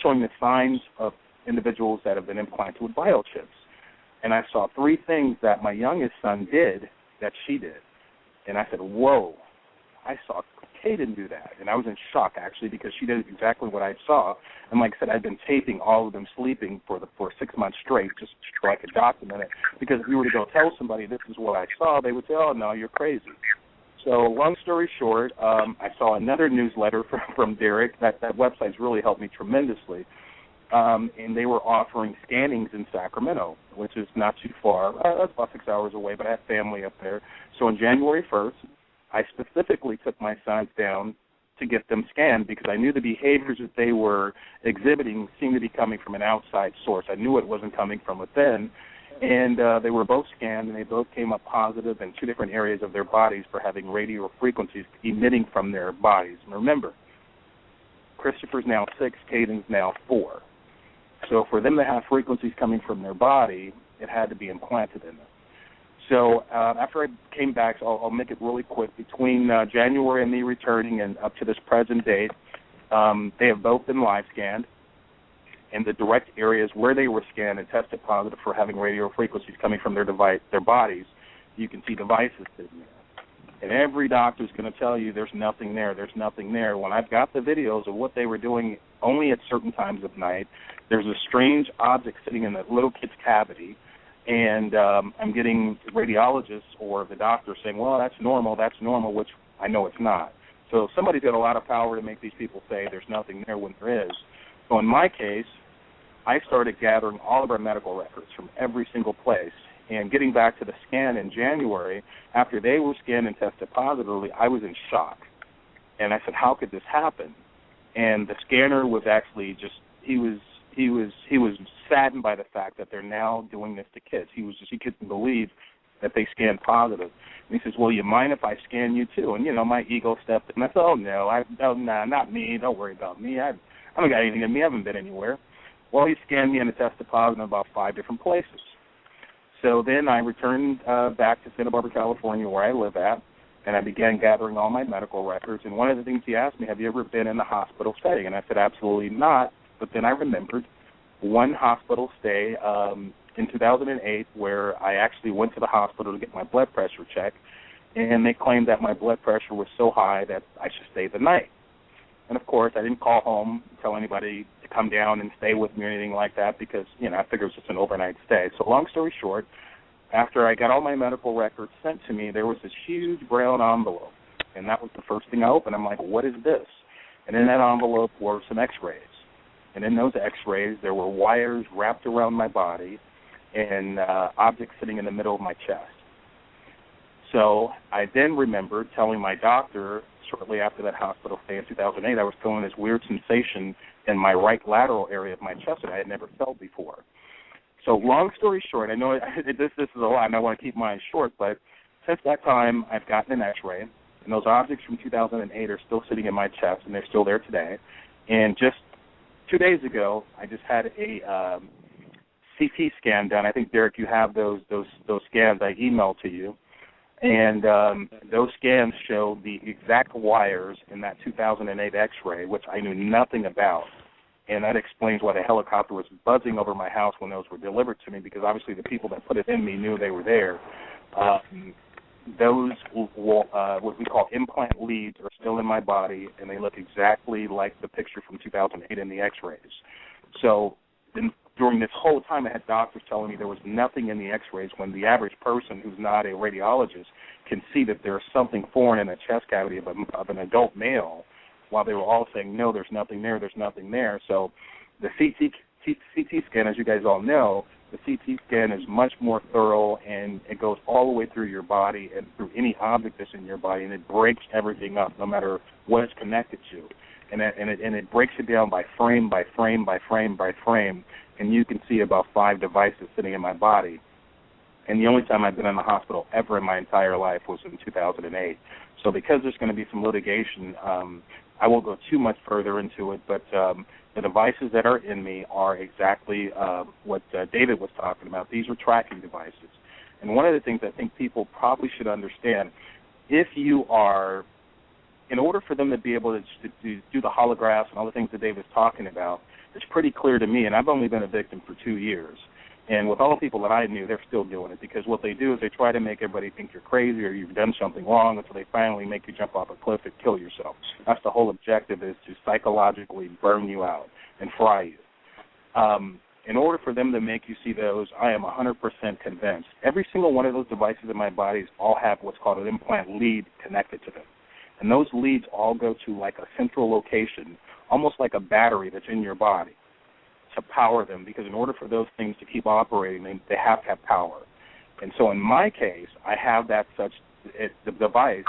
M: showing the signs of individuals that have been implanted with biochips. And I saw 3 things that my youngest son did that she did. And I said, whoa, I saw Kaden do that. And I was in shock, actually, because she did exactly what I saw. And like I said, I'd been taping all of them sleeping for 6 months straight just so I could document it. Because if we were to go tell somebody this is what I saw, they would say, oh, no, you're crazy. So long story short, I saw another newsletter from Derek. That website's really helped me tremendously. And they were offering scannings in Sacramento, which is not too far. That's about 6 hours away, but I have family up there. So on January 1st, I specifically took my sons down to get them scanned because I knew the behaviors that they were exhibiting seemed to be coming from an outside source. I knew it wasn't coming from within. And they were both scanned, and they both came up positive in 2 different areas of their bodies for having radio frequencies emitting from their bodies. And remember, Christopher's now 6, Caden's now 4. So for them to have frequencies coming from their body, it had to be implanted in them. So after I came back, so I'll make it really quick, between January and me returning and up to this present date, they have both been live scanned. In the direct areas where they were scanned and tested positive for having radio frequencies coming from their bodies, you can see devices sitting there. And every doctor is going to tell you there's nothing there, there's nothing there. When I've got the videos of what they were doing only at certain times of night, there's a strange object sitting in the little kid's cavity, and I'm getting radiologists or the doctor saying, well, that's normal, which I know it's not. So somebody's got a lot of power to make these people say there's nothing there when there is. So in my case, I started gathering all of our medical records from every single place. And getting back to the scan in January, after they were scanned and tested positively, I was in shock. And I said, how could this happen? And the scanner was actually just, he was saddened by the fact that they're now doing this to kids. He couldn't believe that they scanned positive. And he says, well, you mind if I scan you too? And, my ego stepped in. And I said, oh, no, not me. Don't worry about me. I haven't got anything in me. I haven't been anywhere. Well, he scanned me and it tested positive in about 5 different places. So then I returned back to Santa Barbara, California, where I live at, and I began gathering all my medical records. And one of the things he asked me, have you ever been in a hospital setting? And I said, absolutely not. But then I remembered one hospital stay in 2008 where I actually went to the hospital to get my blood pressure checked, and they claimed that my blood pressure was so high that I should stay the night. And, of course, I didn't call home, tell anybody to come down and stay with me or anything like that because, I figured it was just an overnight stay. So long story short, after I got all my medical records sent to me, there was this huge brown envelope, and that was the first thing I opened. I'm like, what is this? And in that envelope were some x-rays. And in those x-rays, there were wires wrapped around my body and objects sitting in the middle of my chest. So I then remembered telling my doctor shortly after that hospital stay in 2008, I was feeling this weird sensation in my right lateral area of my chest that I had never felt before. So long story short, I know this is a lot, and I want to keep mine short, but since that time, I've gotten an X-ray, and those objects from 2008 are still sitting in my chest, and they're still there today. And just 2 days ago, I just had a CT scan done. I think, Derek, you have those scans I emailed to you. And those scans show the exact wires in that 2008 X-ray, which I knew nothing about. And that explains why the helicopter was buzzing over my house when those were delivered to me, because obviously the people that put it in me knew they were there. Those, what we call implant leads, are still in my body, and they look exactly like the picture from 2008 in the X-rays. So during this whole time, I had doctors telling me there was nothing in the X-rays, when the average person who's not a radiologist can see that there's something foreign in the chest cavity of an adult male, while they were all saying, no, there's nothing there, there's nothing there. So the CT scan, as you guys all know, the CT scan is much more thorough, and it goes all the way through your body and through any object that's in your body, and it breaks everything up, no matter what it's connected to. And it breaks it down by frame, by frame, by frame, by frame, and you can see about 5 devices sitting in my body. And the only time I've been in the hospital ever in my entire life was in 2008. So because there's going to be some litigation, I won't go too much further into it, but the devices that are in me are exactly what David was talking about. These are tracking devices. And one of the things I think people probably should understand, if you are, in order for them to be able to do the holographs and all the things that David was talking about, it's pretty clear to me, and I've only been a victim for 2 years, and with all the people that I knew, they're still doing it, because what they do is they try to make everybody think you're crazy or you've done something wrong until they finally make you jump off a cliff and kill yourself. That's the whole objective, is to psychologically burn you out and fry you. In order for them to make you see those, I am 100% convinced. Every single one of those devices in my body all have what's called an implant lead connected to them. And those leads all go to like a central location, almost like a battery that's in your body, to power them, because in order for those things to keep operating, they have to have power. And so in my case, I have the device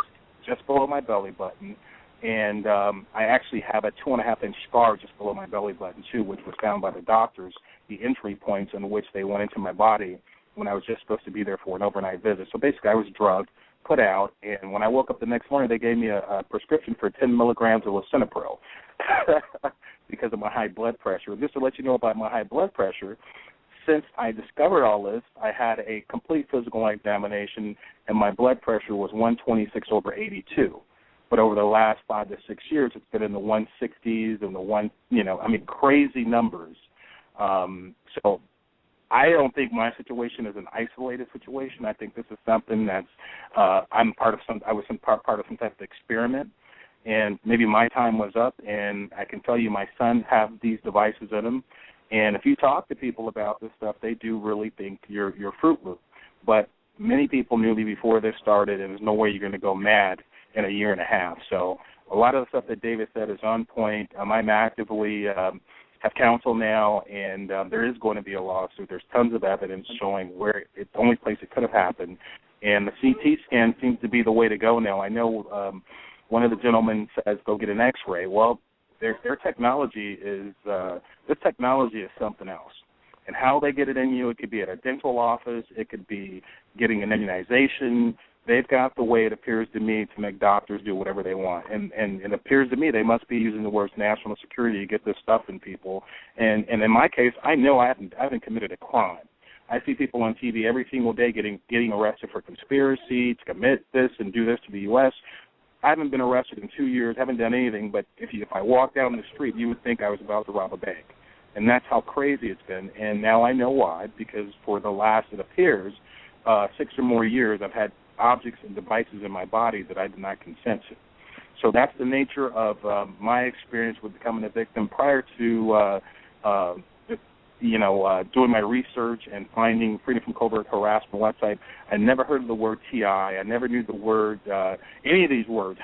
M: just below my belly button, and I actually have a 2.5-inch scar just below my belly button too, which was found by the doctors, the entry points in which they went into my body when I was just supposed to be there for an overnight visit. So basically I was drugged, put out, and when I woke up the next morning, they gave me a prescription for 10 milligrams of lisinopril because of my high blood pressure. Just to let you know about my high blood pressure, since I discovered all this, I had a complete physical examination, and my blood pressure was 126/82. But over the last 5 to 6 years, it's been in the 160s and crazy numbers. So I don't think my situation is an isolated situation. I think this is something that's I was part of some type of experiment, and maybe my time was up. And I can tell you, my sons have these devices in them, and if you talk to people about this stuff, they do really think you're Fruit Loop. But many people knew me before this started, and there's no way you're going to go mad in a year and a half. So a lot of the stuff that David said is on point. I'm actively have counsel now, and there is going to be a lawsuit. There's tons of evidence showing where it's the only place it could have happened, and the CT scan seems to be the way to go now. I know one of the gentlemen says go get an X-ray. Well, their technology is this technology is something else, and how they get it in you, it could be at a dental office, it could be getting an immunization. They've got the way, it appears to me, to make doctors do whatever they want. And it appears to me they must be using the words national security to get this stuff in people. And in my case, I know I haven't committed a crime. I see people on TV every single day getting arrested for conspiracy, to commit this and do this to the U.S. I haven't been arrested in 2 years, haven't done anything, but if I walk down the street, you would think I was about to rob a bank. And that's how crazy it's been. And now I know why, because for the last, it appears, 6 or more years, I've had objects and devices in my body that I did not consent to. So that's the nature of my experience with becoming a victim. Prior to doing my research and finding Freedom from Covert Harassment website, I never heard of the word TI. I never knew the word, any of these words,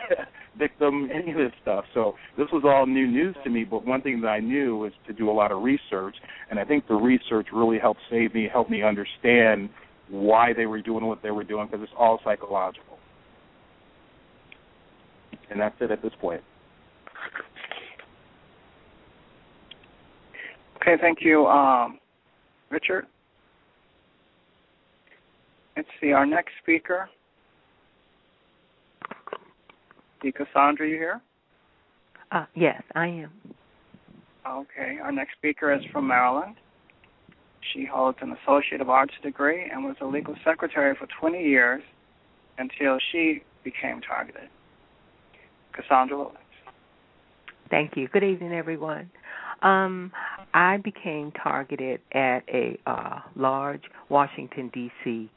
M: victim, any of this stuff. So this was all new news to me, but one thing that I knew was to do a lot of research, and I think the research really helped me understand why they were doing what they were doing, because it's all psychological. And that's it at this point.
C: Okay, thank you. Richard? see, our next speaker. Cassandra, you here?
K: Yes, I am.
C: Okay. Our next speaker is from Maryland. She holds an Associate of Arts degree and was a legal secretary for 20 years until she became targeted. Cassandra Williams.
K: Thank you. Good evening, everyone. I became targeted at a large Washington, D.C.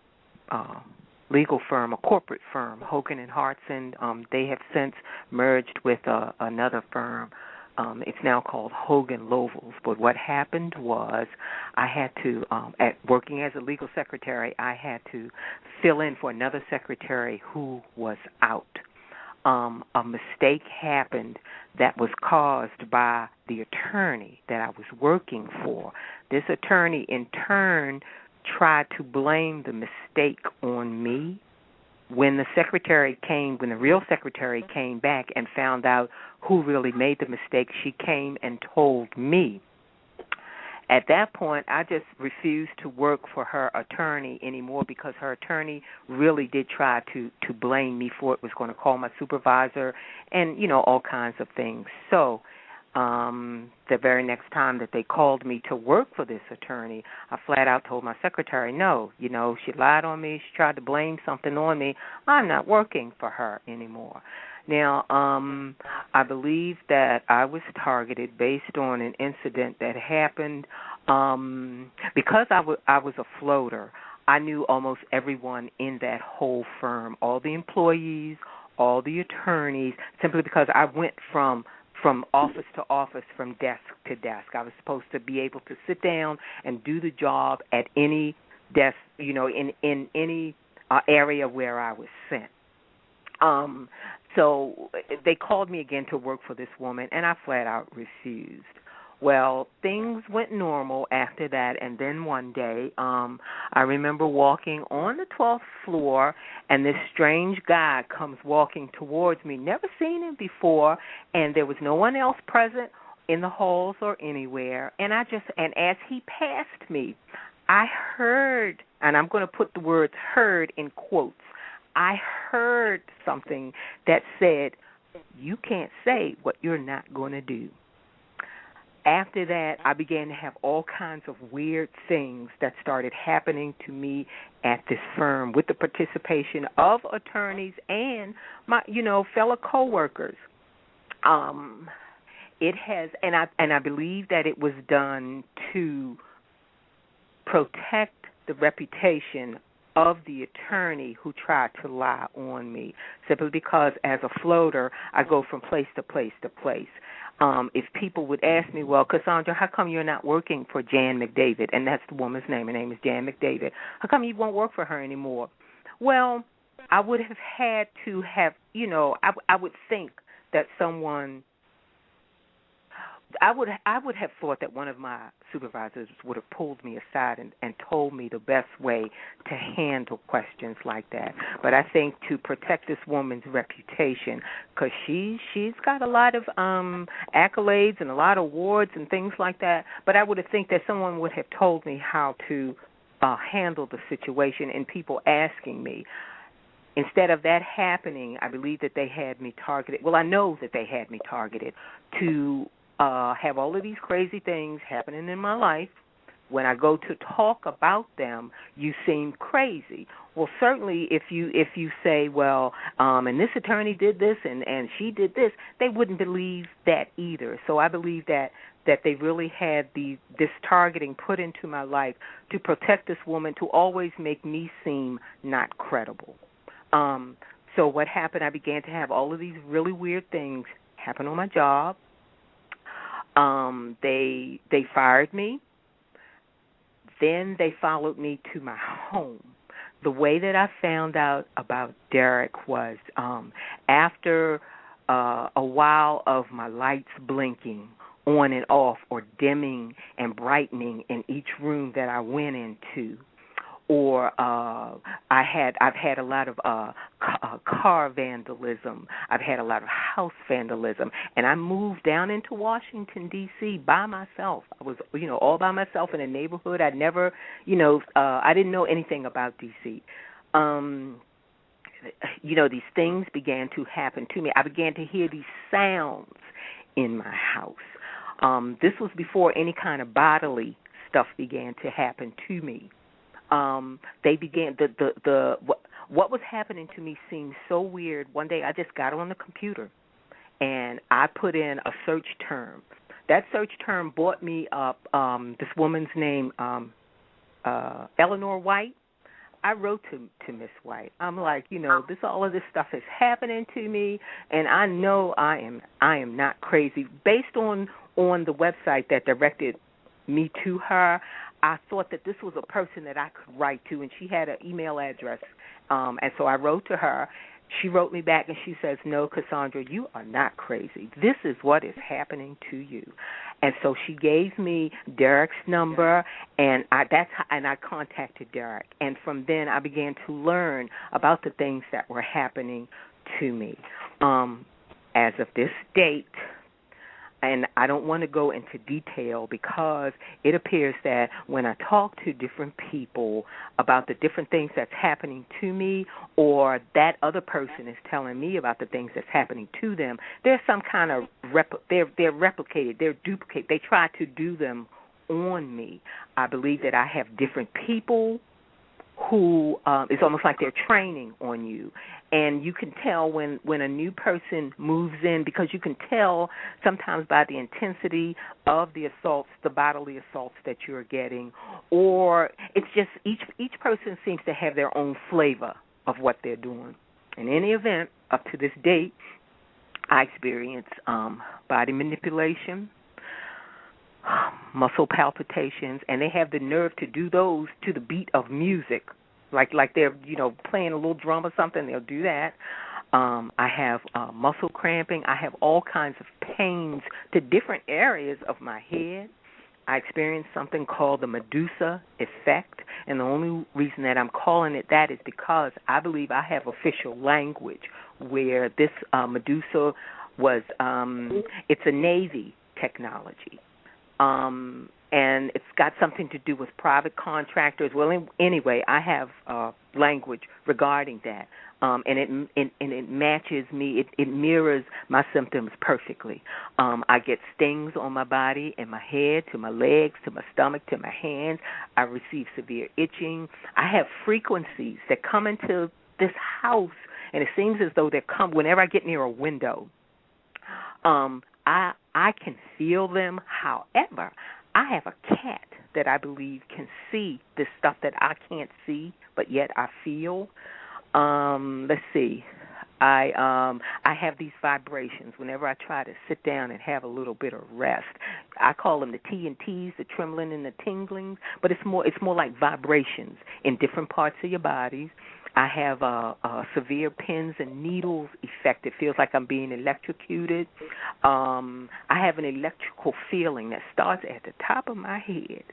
K: Legal firm, a corporate firm, Hogan and Hartson. They have since merged with another firm. It's now called Hogan Lovells. But what happened was I had to, working as a legal secretary, I had to fill in for another secretary who was out. A mistake happened that was caused by the attorney that I was working for. This attorney, in turn, tried to blame the mistake on me. When the real secretary came back and found out who really made the mistake, she came and told me. At that point, I just refused to work for her attorney anymore because her attorney really did try to blame me for it, was going to call my supervisor and, all kinds of things. So the very next time that they called me to work for this attorney, I flat out told my secretary, no, she lied on me. She tried to blame something on me. I'm not working for her anymore. Now, I believe that I was targeted based on an incident that happened because I was a floater. I knew almost everyone in that whole firm, all the employees, all the attorneys, simply because I went from office to office, from desk to desk. I was supposed to be able to sit down and do the job at any desk, in any area where I was sent. So they called me again to work for this woman, and I flat out refused. Well, things went normal after that, and then one day I remember walking on the 12th floor, and this strange guy comes walking towards me. Never seen him before, and there was no one else present in the halls or anywhere. And as he passed me, I heard, and I'm going to put the words heard in quotes, I heard something that said, "You can't say what you're not going to do." After that, I began to have all kinds of weird things that started happening to me at this firm with the participation of attorneys and my, fellow coworkers. It has, and I believe that it was done to protect the reputation of the attorney who tried to lie on me, simply because as a floater, I go from place to place to place. If people would ask me, well, Cassandra, how come you're not working for Jan McDavid? And that's the woman's name. Her name is Jan McDavid. How come you won't work for her anymore? Well, I would have had to have, I would think that someone, I would have thought that one of my supervisors would have pulled me aside and told me the best way to handle questions like that. But I think to protect this woman's reputation, because she's got a lot of accolades and a lot of awards and things like that, but I would have think that someone would have told me how to handle the situation and people asking me. Instead of that happening, I believe that they had me targeted. Well, I know that they had me targeted to have all of these crazy things happening in my life. When I go to talk about them, you seem crazy. Well, certainly if you say, well, and this attorney did this and she did this, they wouldn't believe that either. So I believe that they really had this targeting put into my life to protect this woman, to always make me seem not credible. So what happened, I began to have all of these really weird things happen on my job. They fired me. Then they followed me to my home. The way that I found out about Derek was after a while of my lights blinking on and off or dimming and brightening in each room that I went into. Or I've had a lot of car vandalism. I've had a lot of house vandalism, and I moved down into Washington D.C. by myself. I was, all by myself in a neighborhood. I never, I didn't know anything about D.C. these things began to happen to me. I began to hear these sounds in my house. This was before any kind of bodily stuff began to happen to me. They began what was happening to me seemed so weird. One day I just got on the computer and I put in a search term. That search term brought me up this woman's name, Eleanor White. I wrote to Miss White. I'm like, all of this stuff is happening to me, and I know I am not crazy. Based on the website that directed me to her, I thought that this was a person that I could write to, and she had an email address. And so I wrote to her. She wrote me back, and she says, "No, Cassandra, you are not crazy. This is what is happening to you." And so she gave me Derek's number, and I contacted Derek. And from then, I began to learn about the things that were happening to me. As of this date, and I don't want to go into detail because it appears that when I talk to different people about the different things that's happening to me, or that other person is telling me about the things that's happening to them, there's some kind of they're replicated, they're duplicated. They try to do them on me. I believe that I have different people who it's almost like they're training on you. And you can tell when a new person moves in, because you can tell sometimes by the intensity of the assaults, the bodily assaults that you're getting, or it's just each person seems to have their own flavor of what they're doing. In any event, up to this date, I experience body manipulation, muscle palpitations, and they have the nerve to do those to the beat of music. Like they're, playing a little drum or something, they'll do that. I have muscle cramping. I have all kinds of pains to different areas of my head. I experience something called the Medusa effect, and the only reason that I'm calling it that is because I believe I have official language where this Medusa was, it's a Navy technology. And it's got something to do with private contractors. Well, anyway, I have language regarding that, and it matches me. It mirrors my symptoms perfectly. I get stings on my body and my head, to my legs, to my stomach, to my hands. I receive severe itching. I have frequencies that come into this house, and it seems as though they come whenever I get near a window. I can feel them. However, I have a cat that I believe can see this stuff that I can't see, but yet I feel. Let's see. I have these vibrations whenever I try to sit down and have a little bit of rest. I call them the T&Ts, the trembling and the tingling, but it's more like vibrations in different parts of your bodies. I have a severe pins and needles effect. It feels like I'm being electrocuted. I have an electrical feeling that starts at the top of my head,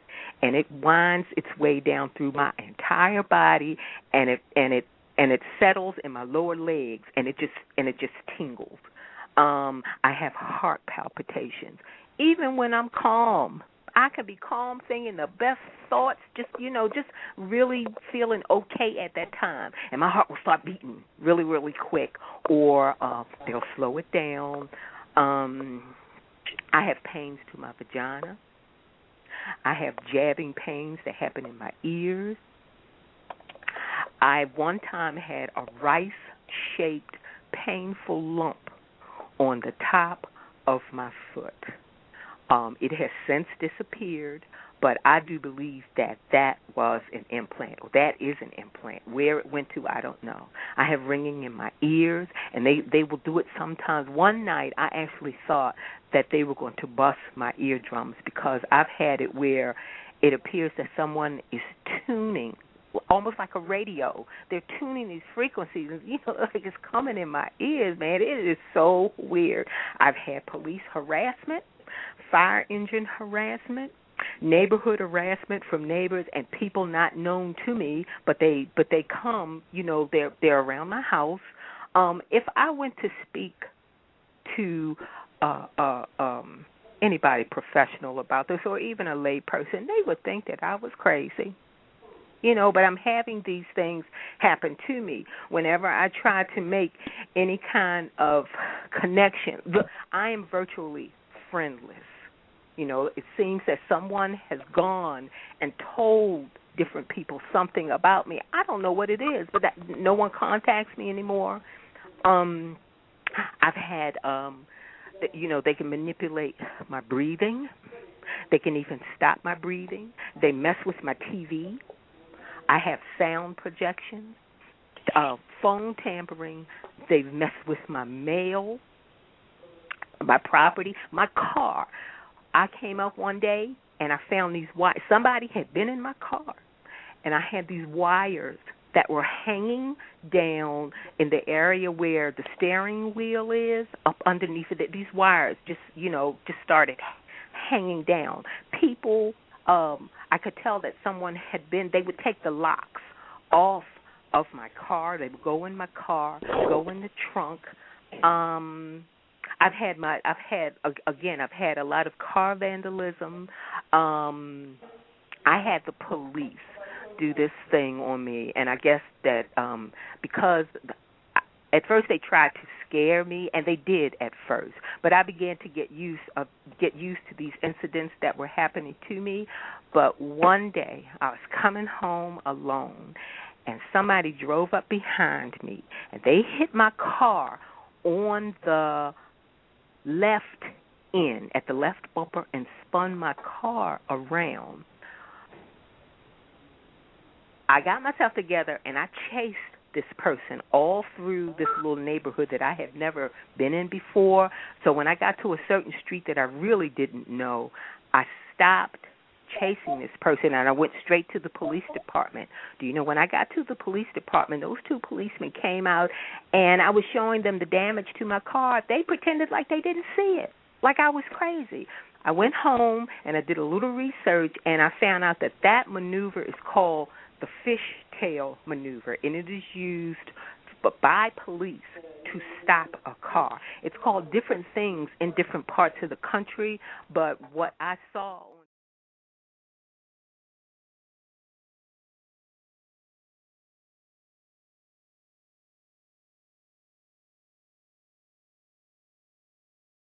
K: and it winds its way down through my entire body, and it settles in my lower legs, and it just tingles. I have heart palpitations. Even when I'm calm, I can be calm, thinking the best thoughts, just really feeling okay at that time. And my heart will start beating really, really quick, or they'll slow it down. I have pains to my vagina. I have jabbing pains that happen in my ears. I one time had a rice-shaped, painful lump on the top of my foot. It has since disappeared, but I do believe that was an implant. That is an implant. Where it went to, I don't know. I have ringing in my ears, and they will do it sometimes. One night, I actually thought that they were going to bust my eardrums, because I've had it where it appears that someone is tuning, almost like a radio. They're tuning these frequencies, and like it's coming in my ears, man. It is so weird. I've had police harassment, fire engine harassment, neighborhood harassment from neighbors and people not known to me, but they come, they're around my house. If I went to speak to anybody professional about this, or even a lay person, they would think that I was crazy. but I'm having these things happen to me. Whenever I try to make any kind of connection, I am virtually friendless. It seems that someone has gone and told different people something about me. I don't know what it is, but no one contacts me anymore. I've had, they can manipulate my breathing. They can even stop my breathing. They mess with my TV. I have sound projection, phone tampering. They've messed with my mail, my property, my car. I came up one day and I found these wires. Somebody had been in my car, and I had these wires that were hanging down in the area where the steering wheel is, up underneath it. These wires just started hanging down. People, I could tell that someone they would take the locks off of my car. They would go in my car, go in the trunk. I've had a lot of car vandalism. I had the police do this thing on me, and I guess that because at first they tried to scare me, and they did at first, but I began to get used to these incidents that were happening to me. But one day I was coming home alone, and somebody drove up behind me, and they hit my car on the left end, at the left bumper, and spun my car around. I got myself together, and I chased this person all through this little neighborhood that I had never been in before. So when I got to a certain street that I really didn't know, I stopped chasing this person, and I went straight to the police department. Do you know, when I got to the police department, those two policemen came out, and I was showing them the damage to my car. They pretended like they didn't see it, like I was crazy. I went home, and I did a little research, and I found out that maneuver is called the fishtail maneuver, and it is used by police to stop a car. It's called different things in different parts of the country, but what I saw